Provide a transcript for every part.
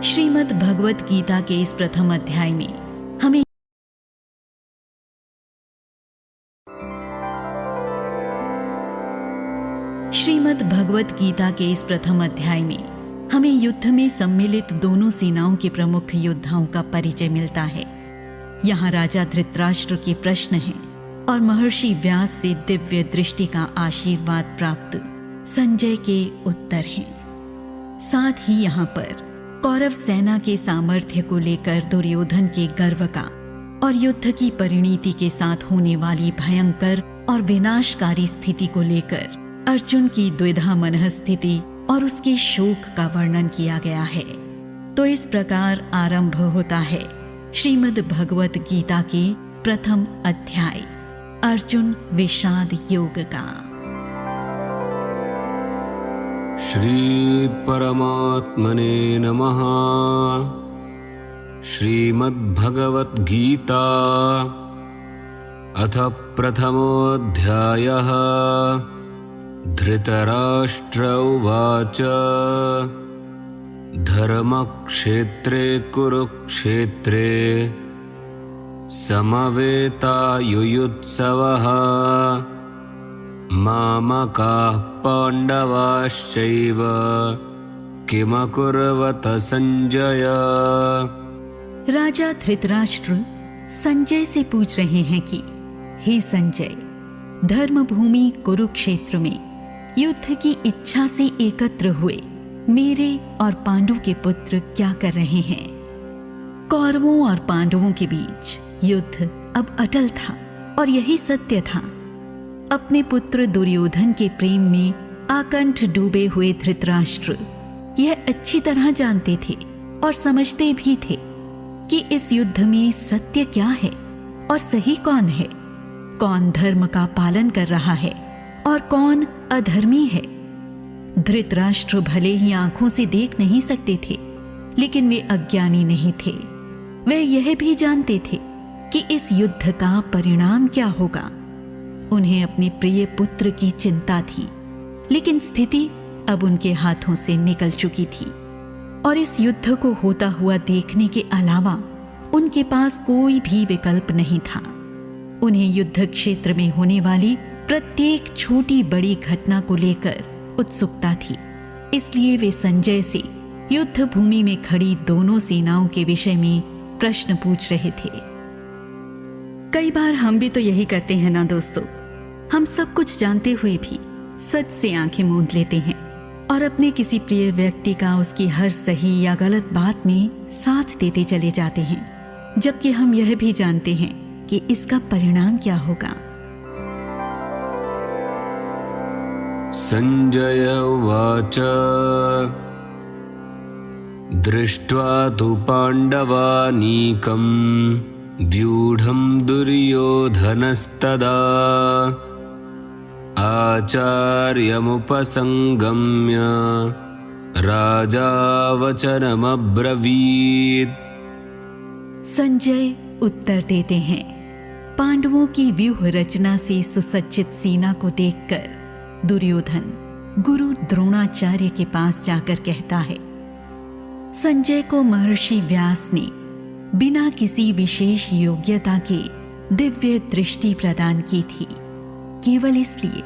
श्रीमद् भगवत गीता के इस प्रथम अध्याय में हमें युद्ध में सम्मिलित दोनों सेनाओं के प्रमुख योद्धाओं का परिचय मिलता है। यहाँ राजा धृतराष्ट्र के प्रश्न हैं और महर्षि व्यास से दिव्य दृष्टि का आशीर्वाद प्राप्त संजय के उत्तर हैं। साथ ही यहाँ पर कौरव सेना के सामर्थ्य को लेकर दुर्योधन के गर्व का और युद्ध की परिणति के साथ होने वाली भयंकर और विनाशकारी स्थिति को लेकर अर्जुन की द्विधा मनः स्थिति और उसके शोक का वर्णन किया गया है। तो इस प्रकार आरंभ होता है श्रीमद् भगवत गीता के प्रथम अध्याय अर्जुन विषाद योग का। श्री परमात्मने नमः। श्रीमद्भगवत गीता अथ प्रथमोऽध्यायः। धृतराष्ट्र उवाच धर्मक्षेत्रे कुरुक्षेत्रे समवेतायुयुत्सवः मामकाः पाण्डवाश्चैव किमकुर्वत संजय। राजा धृतराष्ट्र संजय से पूछ रहे हैं कि हे संजय, धर्मभूमि कुरुक्षेत्र में युद्ध की इच्छा से एकत्र हुए मेरे और पांडु के पुत्र क्या कर रहे हैं। कौरवों और पांडवों के बीच युद्ध अब अटल था और यही सत्य था। अपने पुत्र दुर्योधन के प्रेम में आकंठ डूबे हुए धृतराष्ट्र यह अच्छी तरह जानते थे और समझते भी थे कि इस युद्ध में सत्य क्या है और सही कौन है, कौन धर्म का पालन कर रहा है और कौन अधर्मी है। धृतराष्ट्र भले ही आंखों से देख नहीं सकते थे, लेकिन वे अज्ञानी नहीं थे। वे यह भी जानते थे कि इस युद्ध का परिणाम क्या होगा। उन्हें अपने प्रिय पुत्र की चिंता थी, लेकिन स्थिति अब उनके हाथों से निकल चुकी थी और इस युद्ध को होता हुआ देखने के अलावा उनके पास कोई भी विकल्प नहीं था। उन्हें युद्ध क्षेत्र में होने वाली प्रत्येक छोटी बड़ी घटना को लेकर उत्सुकता थी। इसलिए वे संजय से युद्ध भूमि में खड़ी दोनों सेनाओं के विषय में प्रश्न पूछ रहे थे। कई बार हम भी तो यही करते हैं ना दोस्तों। हम सब कुछ जानते हुए भी सच से आंखें मूंद लेते हैं और अपने किसी प्रिय व्यक्ति का उसकी हर सही या गलत बात में साथ देते चले जाते हैं, जबकि हम यह भी जानते हैं कि इसका परिणाम क्या होगा। संजय उवाच दृष्ट्वा तु पाण्डवानीकं व्यूढं दुर्योधनस्तदा आचार्यमुपसंगम्य राजा वचनमब्रवीत्। संजय उत्तर देते हैं, पांडवों की व्यूह रचना से सुसज्जित सेना को देखकर दुर्योधन गुरु द्रोणाचार्य के पास जाकर कहता है। संजय को महर्षि व्यास ने बिना किसी विशेष योग्यता के दिव्य दृष्टि प्रदान की थी, केवल इसलिए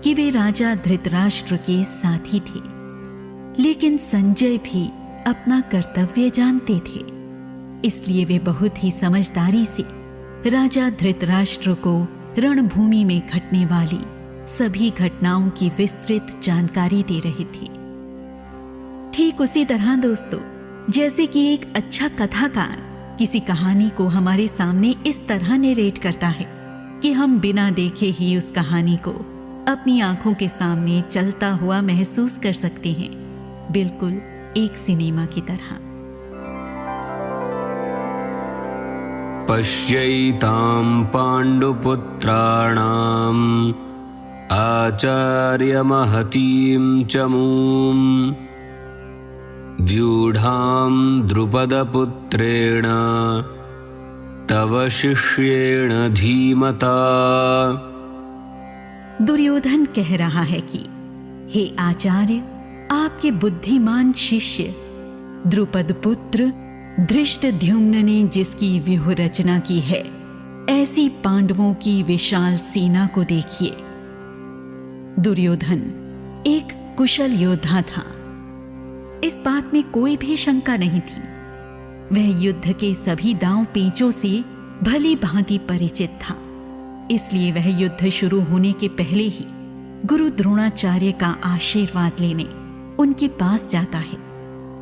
कि वे राजा धृतराष्ट्र के साथी थे। लेकिन संजय भी अपना कर्तव्य जानते थे, इसलिए वे बहुत ही समझदारी से राजा धृतराष्ट्र को रणभूमि में घटने वाली सभी घटनाओं की विस्तृत जानकारी दे रहे थे। ठीक उसी तरह दोस्तों, जैसे कि एक अच्छा कथाकार किसी कहानी को हमारे सामने इस तरह नरेट करता है कि हम बिना देखे ही उस कहानी को अपनी आंखों के सामने चलता हुआ महसूस कर सकते हैं, बिल्कुल एक सिनेमा की तरह। पश्यैतां पाण्डुपुत्राणाम् आचार्यमहतीं च मूं व्यूढां द्रुपदपुत्रेण तव शिष्येण धीमता। दुर्योधन कह रहा है कि हे आचार्य, आपके बुद्धिमान शिष्य द्रुपद पुत्र धृष्टद्युम्न ने जिसकी व्यूह रचना की है, ऐसी पांडवों की विशाल सेना को देखिए। दुर्योधन एक कुशल योद्धा था, इस बात में कोई भी शंका नहीं थी। वह युद्ध के सभी दांव पेंचों से भली भांति परिचित था। इसलिए वह युद्ध शुरू होने के पहले ही गुरु द्रोणाचार्य का आशीर्वाद लेने उनके पास जाता है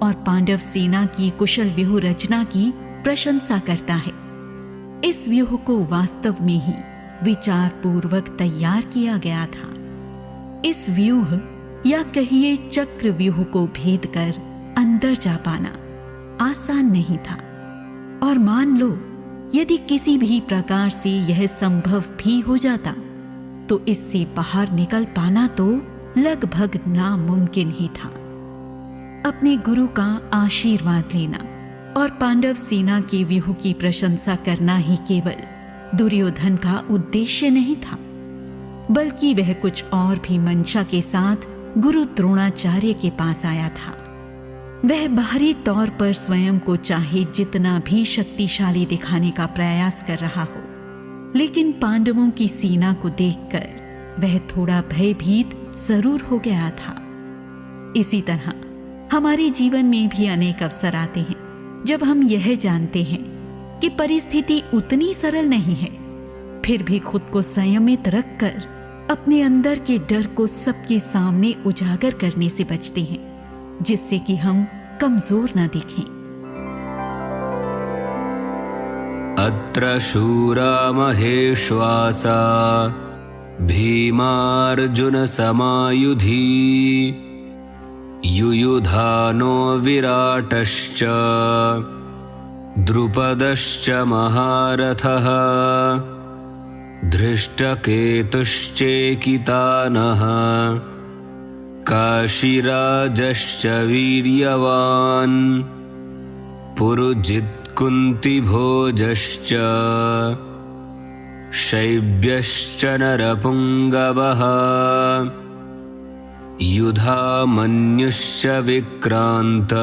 और पांडव सेना की कुशल व्यूह रचना की प्रशंसा करता है। इस व्यूह को वास्तव में ही विचार पूर्वक तैयार किया गया था। इस व्यूह या कहिए चक्र व्यूह को भेद कर अंदर जा पाना आसान नहीं था। और मान लो यदि किसी भी प्रकार से यह संभव भी हो जाता तो इससे बाहर निकल पाना तो लगभग नामुमकिन ही था। अपने गुरु का आशीर्वाद लेना और पांडव सेना के व्यूह की प्रशंसा करना ही केवल दुर्योधन का उद्देश्य नहीं था, बल्कि वह कुछ और भी मंशा के साथ गुरु द्रोणाचार्य के पास आया था। वह बाहरी तौर पर स्वयं को चाहे जितना भी शक्तिशाली दिखाने का प्रयास कर रहा हो, लेकिन पांडवों की सेना को देखकर वह थोड़ा भयभीत जरूर हो गया था। इसी तरह हमारे जीवन में भी अनेक अवसर आते हैं जब हम यह जानते हैं कि परिस्थिति उतनी सरल नहीं है, फिर भी खुद को संयमित रखकर अपने अंदर के डर को सबके सामने उजागर करने से बचते हैं, जिससे कि हम कमजोर न दिखें। अत्र शूरा महेश्वासा भीमार्जुन समायुधि युयुधानो विराटश्च द्रुपदश्च महारथः धृष्टकेतुश्चेकितानः काशीराजश्च वीर्यवान् पुरुजित्कुन्तिभोजश्च शैब्यश्च नरपुङ्गवः युधामन्युश्च विक्रान्त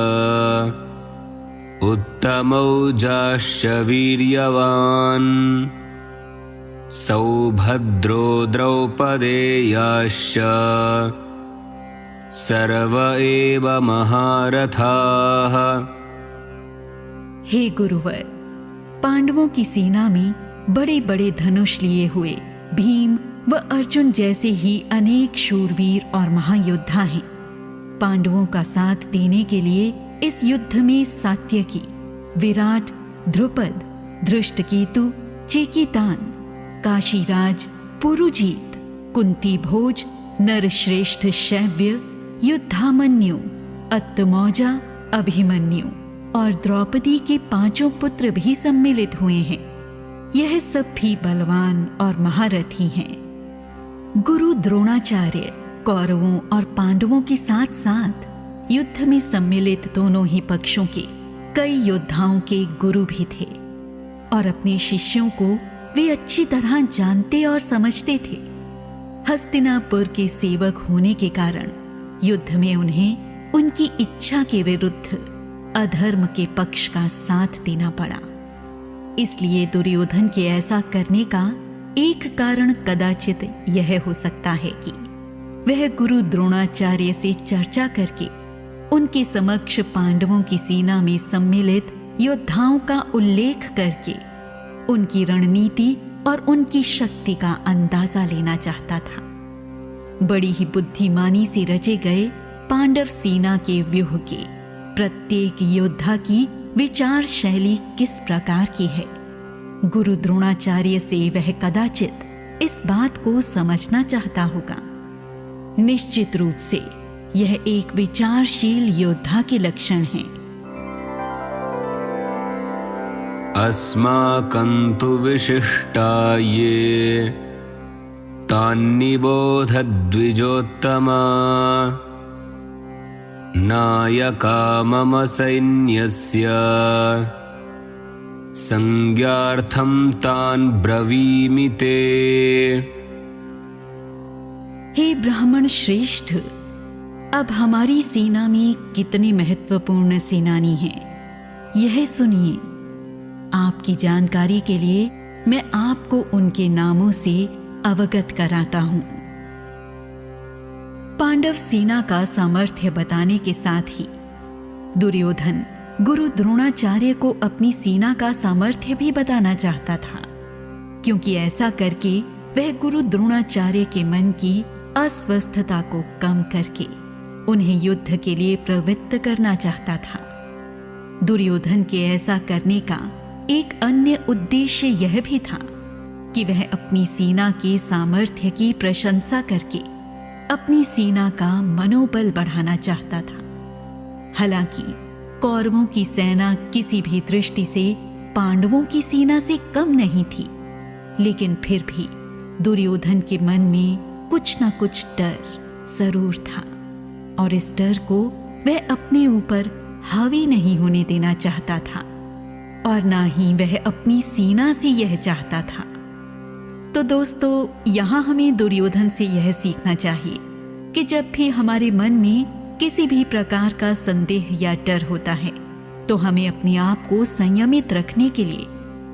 उत्तमौजाश्च वीर्यवान् सौभद्रो द्रौपदेयाश्च सर्व एव महारथाः। हे गुरुवर, पांडवों की सेना में बड़े बड़े धनुष लिए हुए भीम व अर्जुन जैसे ही अनेक शूरवीर और महायोद्धा हैं। पांडवों का साथ देने के लिए इस युद्ध में सात्यकी, विराट, द्रुपद, धृष्टकेतु, चेकितान, काशीराज, पुरुजीत, कुंतीभोज, नरश्रेष्ठ शैव्य, युद्धामन्यु, अत्तमौजा, अभिमन्यु और द्रौपदी के 5 पुत्र भी सम्मिलित हुए हैं। यह सब भी बलवान और महारथी हैं। गुरु द्रोणाचार्य कौरवों और पांडवों के साथ साथ युद्ध में सम्मिलित दोनों ही पक्षों के कई योद्धाओं के गुरु भी थे और अपने शिष्यों को वे अच्छी तरह जानते और समझते थे। हस्तिनापुर के सेवक होने के कारण युद्ध में उन्हें उनकी इच्छा के विरुद्ध अधर्म के पक्ष का साथ देना पड़ा। इसलिए दुर्योधन के ऐसा करने का एक कारण कदाचित यह हो सकता है कि वह गुरु द्रोणाचार्य से चर्चा करके उनके समक्ष पांडवों की सेना में सम्मिलित योद्धाओं का उल्लेख करके उनकी रणनीति और उनकी शक्ति का अंदाजा लेना चाहता था। बड़ी ही बुद्धिमानी से रचे गए पांडव सेना के व्यूह के प्रत्येक योद्धा की विचार शैली किस प्रकार की है, गुरु द्रोणाचार्य से वह कदाचित इस बात को समझना चाहता होगा। निश्चित रूप से यह एक विचारशील योद्धा के लक्षण हैं। अस्माकं तु विशिष्टा ये तान्निबोध द्विजोत्तमा नायका मम सैन्यस्य संज्ञार्थं तान् ब्रवीमि ते। हे ब्राह्मण श्रेष्ठ, अब हमारी सेना में कितने महत्वपूर्ण सेनानी हैं, यह सुनिए। आपकी जानकारी के लिए मैं आपको उनके नामों से अवगत कराता हूं। पांडव सेना का सामर्थ्य बताने के साथ ही दुर्योधन गुरु द्रोणाचार्य को अपनी सेना का सामर्थ्य भी बताना चाहता था, क्योंकि ऐसा करके वह गुरु द्रोणाचार्य के मन की अस्वस्थता को कम करके उन्हें युद्ध के लिए प्रवृत्त करना चाहता था। दुर्योधन के ऐसा करने का एक अन्य उद्देश्य यह भी था कि वह अपनी सेना के सामर्थ्य की प्रशंसा करके अपनी सेना का मनोबल बढ़ाना चाहता था। हालांकि कौरवों की सेना किसी भी दृष्टि से पांडवों की सेना से कम नहीं थी, लेकिन फिर भी दुर्योधन के मन में कुछ न कुछ डर जरूर था, और इस डर को वह अपने ऊपर हावी नहीं होने देना चाहता था, और ना ही वह अपनी सेना से यह चाहता था। तो दोस्तों, यहाँ हमें दुर्योधन से यह सीखना चाहिए कि जब भी हमारे मन में किसी भी प्रकार का संदेह या डर होता है, तो हमें अपने आप को संयमित रखने के लिए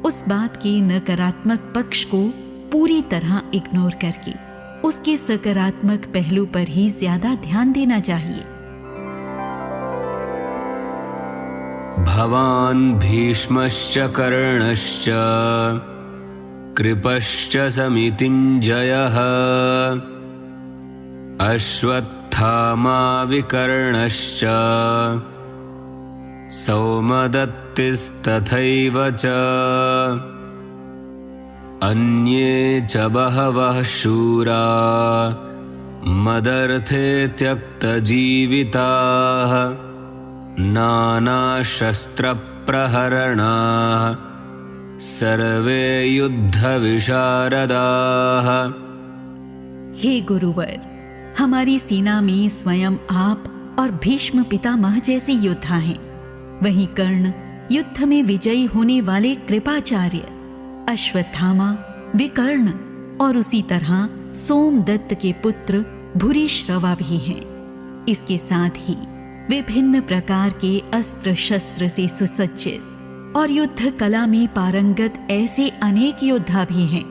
उस बात के नकारात्मक पक्ष को पूरी तरह इग्नोर करके उसके सकारात्मक पहलू पर ही ज्यादा ध्यान देना चाहिए। भवान् भीष्मश्च कर्णश्च कृपश्च समितिञ्जयः अश्वत्थामा विकर्णश्च सौमदत्तिस्तथैव च अन्ये च बहवः शूरा मदर्थे त्यक्तजीविताः नानाशस्त्रप्रहरणाः सर्वे युद्धविशारदाः। हे गुरुवर, हमारी सेना में स्वयं आप और भीष्म पितामह जैसे योद्धा हैं। वहीं कर्ण युद्ध में विजयी होने वाले कृपाचार्य, अश्वत्थामा, विकर्ण और उसी तरह सोमदत्त के पुत्र भूरिश्रवा भी हैं। इसके साथ ही विभिन्न प्रकार के अस्त्र शस्त्र से सुसज्जित और युद्ध कला में पारंगत ऐसे अनेक योद्धा भी हैं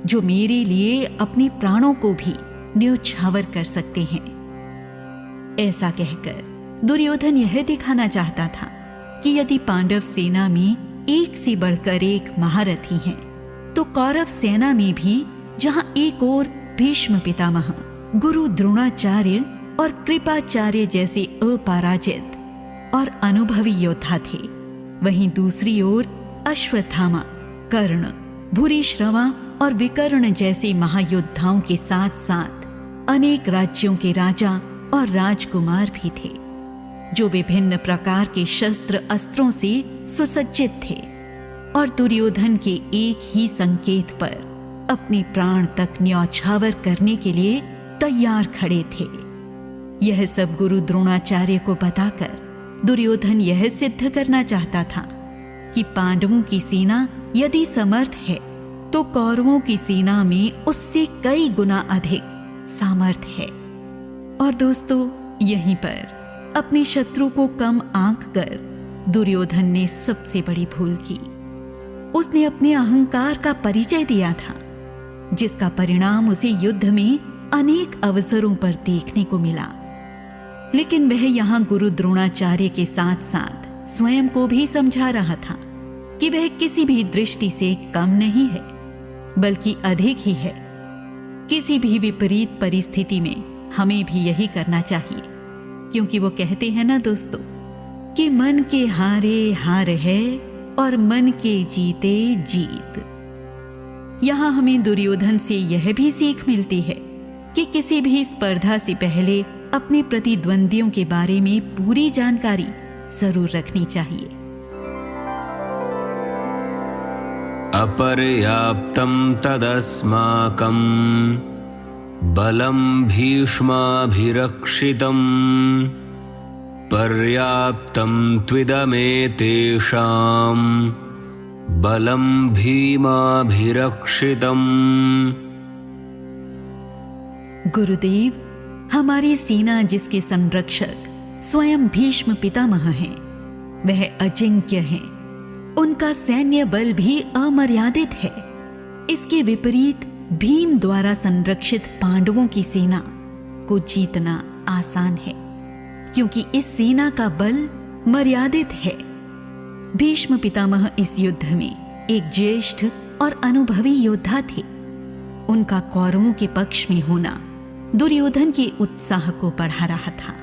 जो मेरे लिए अपने प्राणों को भी न्योछावर कर सकते हैं। ऐसा कहकर दुर्योधन यह दिखाना चाहता था कि यदि पांडव सेना में एक से बढ़कर एक महारथी हैं, तो कौरव सेना में भी जहां एक ओर भीष्म पितामह, गुरु द्रोणाचार्य और कृपाचार्य जैसे अपराजित और अनुभवी योद्धा थे, वहीं दूसरी ओर अश्वत्थामा, कर्ण, भूरिश्रवा और विकर्ण जैसे महायोद्धाओं के साथ साथ अनेक राज्यों के राजा और राजकुमार भी थे, जो विभिन्न प्रकार के शस्त्र अस्त्रों से सुसज्जित थे और दुर्योधन के एक ही संकेत पर अपने प्राण तक न्यौछावर करने के लिए तैयार खड़े थे। यह सब गुरु द्रोणाचार्य को बताकर दुर्योधन यह सिद्ध करना चाहता था कि पांडवों की सेना यदि समर्थ है, तो कौरवों की सेना में उससे कई गुना अधिक सामर्थ्य है। और दोस्तों, यहीं पर अपने शत्रु को कम आंक कर दुर्योधन ने सबसे बड़ी भूल की। उसने अपने अहंकार का परिचय दिया था, जिसका परिणाम उसे युद्ध में अनेक अवसरों पर देखने को मिला। लेकिन वह यहाँ गुरु द्रोणाचार्य के साथ साथ स्वयं को भी समझा रहा था कि वह किसी भी दृष्टि से कम नहीं है, बल्कि अधिक ही है। किसी भी विपरीत परिस्थिति में हमें भी यही करना चाहिए, क्योंकि वो कहते हैं ना दोस्तों कि मन के हारे हार है और मन के जीते जीत। यहाँ हमें दुर्योधन से यह भी सीख मिलती है कि किसी भी स्पर्धा से पहले अपने प्रतिद्वंदियों के बारे में पूरी जानकारी जरूर रखनी चाहिए। अपर्याप्तं तदस्माकं बलं भीष्माभिरक्षितं पर्याप्तं त्विदमेतेषां बलं भीमाभिरक्षितम्। गुरुदेव, हमारी सेना जिसके संरक्षक स्वयं भीष्म पितामह हैं, वह अजिंक्य हैं। उनका सैन्य बल भी अमर्यादित है। इसके विपरीत भीम द्वारा संरक्षित पांडवों की सेना को जीतना आसान है, क्योंकि इस सेना का बल मर्यादित है। भीष्म पितामह इस युद्ध में एक ज्येष्ठ और अनुभवी योद्धा थे। उनका कौरवों के पक्ष में होना दुर्योधन के उत्साह को बढ़ा रहा था।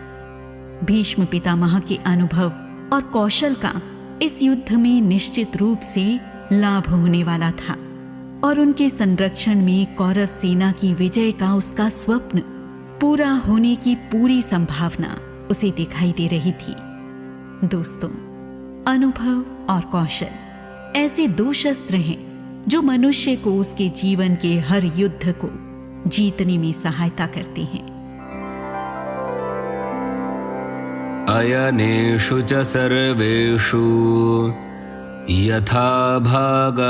भीष्म पितामह के अनुभव और कौशल का इस युद्ध में निश्चित रूप से लाभ होने वाला था, और उनके संरक्षण में कौरव सेना की विजय का उसका स्वप्न पूरा होने की पूरी संभावना उसे दिखाई दे रही थी। दोस्तों, अनुभव और कौशल ऐसे दो शस्त्र हैं जो मनुष्य को उसके जीवन के हर युद्ध को जीतने में सहायता करते हैं। अयनेषु च सर्वेषु यथा भागमवस्थिताः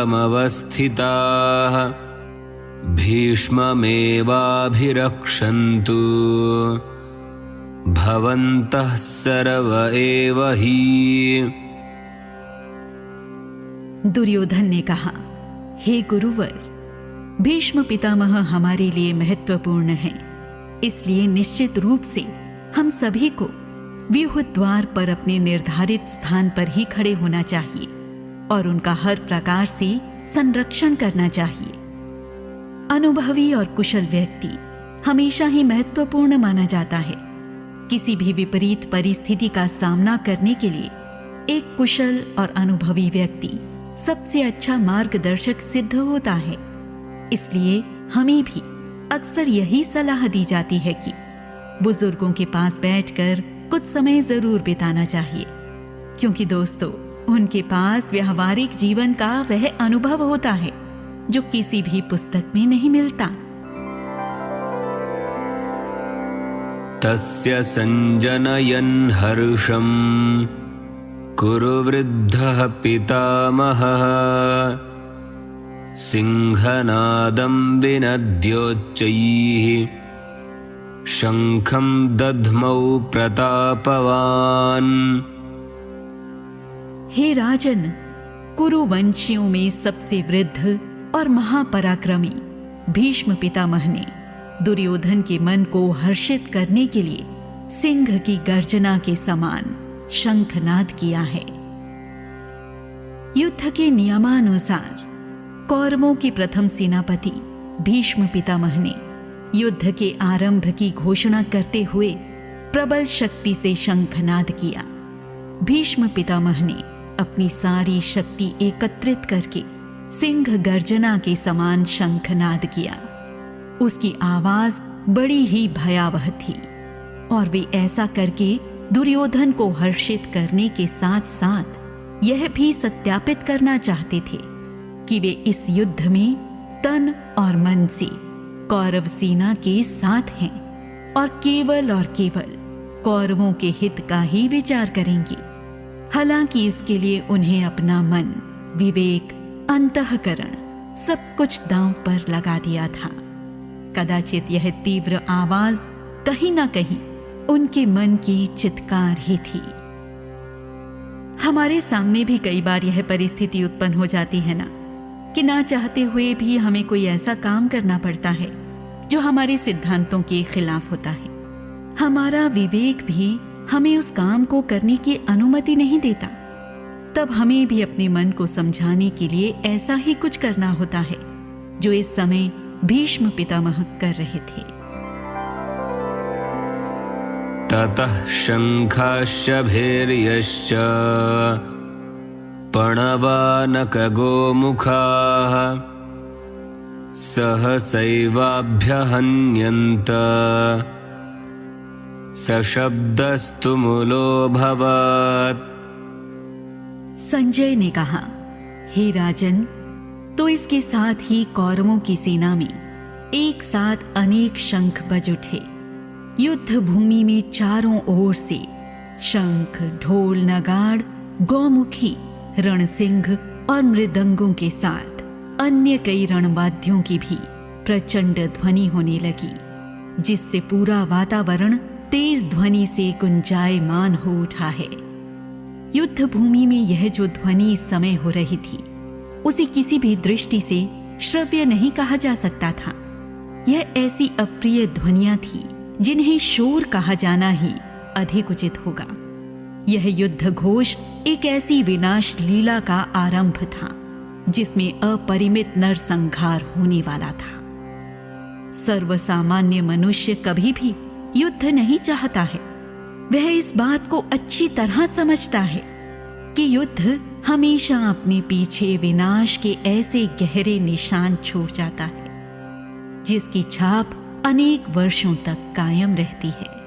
भीष्ममेवाभिरक्षन्तु भवन्तः सर्व एव हि। दुर्योधन ने कहा, हे गुरुवर, भीष्म पितामह हमारे लिए महत्वपूर्ण हैं, इसलिए निश्चित रूप से हम सभी को व्यूह द्वार पर अपने निर्धारित स्थान पर ही खड़े होना चाहिए और उनका हर प्रकार से संरक्षण करना चाहिए। अनुभवी और कुशल व्यक्ति हमेशा ही महत्वपूर्ण माना जाता है। किसी भी विपरीत परिस्थिति का सामना करने के लिए एक कुशल और अनुभवी व्यक्ति सबसे अच्छा मार्गदर्शक सिद्ध होता है। इसलिए हमें भी अक्सर यही सलाह दी जाती है कि बुजुर्गों के पास बैठकर कुछ समय जरूर बिताना चाहिए, क्योंकि दोस्तों, उनके पास व्यवहारिक जीवन का वह अनुभव होता है जो किसी भी पुस्तक में नहीं मिलता। तस्य संजनयन् हर्षं कुरुवृद्धः पितामहः सिंहनादं विनद्योच्चैः शंखं दध्मौ प्रतापवान्। हे राजन, कुरुवंशियों में सबसे वृद्ध और महापराक्रमी भीष्म पितामह ने दुर्योधन के मन को हर्षित करने के लिए सिंह की गर्जना के समान शंखनाद किया है। युद्ध के नियमानुसार कौरवों के प्रथम सेनापति भीष्म पितामह ने युद्ध के आरंभ की घोषणा करते हुए प्रबल शक्ति से शंखनाद किया। भीष्म पितामह ने अपनी सारी शक्ति एकत्रित करके सिंह गर्जना के समान शंखनाद किया। उसकी आवाज बड़ी ही भयावह थी और वे ऐसा करके दुर्योधन को हर्षित करने के साथ साथ यह भी सत्यापित करना चाहते थे कि वे इस युद्ध में तन और मन से कौरव सेना के साथ हैं और केवल कौरवों के हित का ही विचार करेंगे। हालांकि इसके लिए उन्हें अपना मन, विवेक, अंतःकरण सब कुछ दांव पर लगा दिया था। कदाचित यह तीव्र आवाज कहीं ना कहीं उनके मन की चित्कार ही थी। हमारे सामने भी कई बार यह परिस्थिति उत्पन्न हो जाती है ना, कि ना चाहते हुए भी हमें कोई ऐसा काम करना पड़ता है जो हमारे सिद्धांतों के खिलाफ होता है। हमारा विवेक भी हमें उस काम को करने की अनुमति नहीं देता। तब हमें भी अपने मन को समझाने के लिए ऐसा ही कुछ करना होता है जो इस समय भीष्म पितामह कर रहे थे। ततः शंखाश्च भैर्यश्च पणवानकगोमुखाः सहसैवाभ्यहन्यन्त सशब्दस्तु मूलोऽभवत्। संजय ने कहा, हे राजन, तो इसके साथ ही कौरवों की सेना में एक साथ अनेक शंख बज उठे। युद्ध भूमि में चारों ओर से शंख, ढोल, नगाड़, गौमुखी, रणसिंह और मृदंगों के साथ अन्य कई रणवाद्यों की भी प्रचंड ध्वनि होने लगी, जिससे पूरा वातावरण तेज ध्वनि से गुंजायमान हो उठा है। युद्ध भूमि में यह जो ध्वनि इस समय हो रही थी, उसे किसी भी दृष्टि से श्रव्य नहीं कहा जा सकता था। यह ऐसी अप्रिय ध्वनियां थी जिन्हें शोर कहा जाना ही अधिक उचित होगा। यह युद्ध घोष एक ऐसी विनाश लीला का आरंभ था जिसमें अपरिमित नरसंहार होने वाला था। सर्वसामान्य मनुष्य कभी भी युद्ध नहीं चाहता है। वह इस बात को अच्छी तरह समझता है कि युद्ध हमेशा अपने पीछे विनाश के ऐसे गहरे निशान छोड़ जाता है जिसकी छाप अनेक वर्षों तक कायम रहती है।